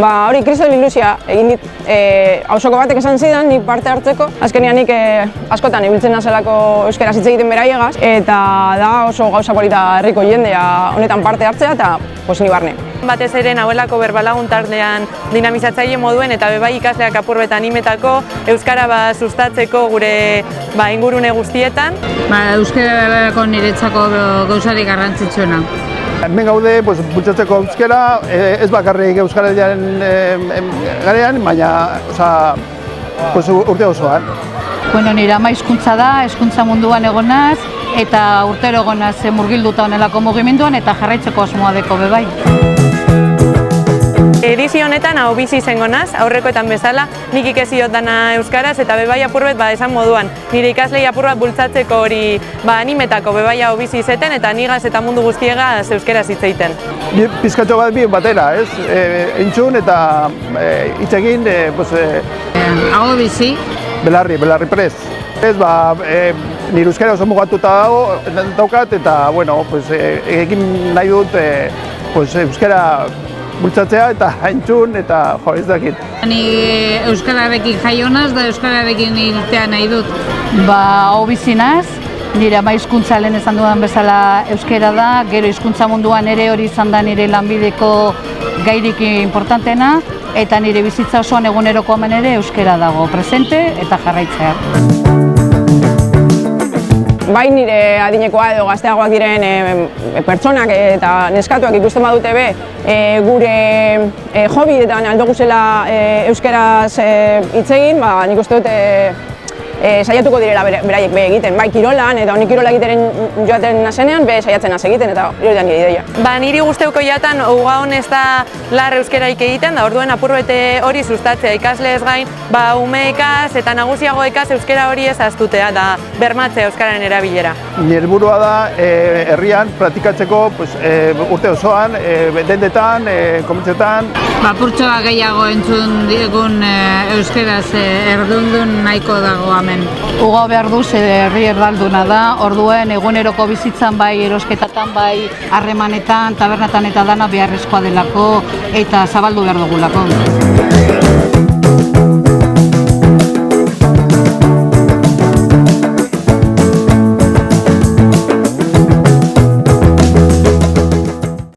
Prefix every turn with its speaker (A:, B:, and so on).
A: Hori kristal ilusia egin dit, auzoko batek esan zidan, nik parte hartzeko. Azkenean nik askotan ibiltzen nazelako euskaraz hitz egiten beraiegaz, eta da oso gauza polita herriko jendea honetan parte hartzea eta ni barne.
B: Batez ere nahuelako berbalagun taldean dinamizatzaile moduen eta bebai ikasleak apurbetan animetako euskara sustatzeko gure ingurune guztietan.
C: Euskarako niretzako gauzarik garrantzitsuena.
D: Hemen gaude bultzatzeko euskara, ez bakarrik euskararen garean, baina urte osoan.
C: Nire ama hizkuntza da, hizkuntza munduan egonaz, eta urtero egonaz murgilduta honelako mugimenduan eta jarraitzeko asmoa deko bebai.
B: Edizio honetan hau bizi izango naz, aurrekoetan bezala, nik ikesiot dana euskaraz eta bebai apurbet esan moduan. Nire ikaslei apurbat bultzatzeko hori animetako bebai hau bizi izeten eta nigaz eta mundu guztiegaz euskaraz hitz egiten.
D: Pizkatxo bat bi batera, ez? Entzun eta hitz egin,
C: Hau bizi.
D: Belarri prez. Nire euskara oso mugatuta daukat eta, egin nahi dut euskara bultzatzea eta entzun eta ez dakit.
C: Ni euskararekin jaionaz da euskararekin hiltea nahi dut. Hau bizinaz, nire ama hizkuntza lehen esan dudan bezala euskara da, gero hizkuntza munduan ere hori izan da nire lanbideko gairik importantena, eta nire bizitza osoan eguneroko hemen ere euskara dago, presente eta jarraitzea.
A: Bai nire adinekoa edo gazteagoak diren pertsonak eta neskatuak ikusten badute gure hobietan aldo guzela euskaraz hitz egin, nik uste dut saiatuko direla beraiek egiten, bai kirolan eta honi kirola egiteren joaten nazenean, saiatzen naz egiten eta hori da nire ideia.
B: Niri guzteuko jatan, uga honez da lar euskaraik egiten, da orduen apurbete hori sustatzea ikasle ez gain, umeekaz eta nagusiagoekaz euskara hori ez ahaztutea da bermatzea euskararen erabilera.
D: Nire helburua da herrian praktikatzeko urte osoan, dendetan, komentzetan.
C: Apurtxoa gehiago entzun digun euskaraz erdundun nahiko dago hemen. Uga behar duz herri erdalduna da, orduen eguneroko bizitzan bai erosketatan, bai harremanetan, tabernatan eta dana beharrezkoa delako eta zabaldu behar dugulako.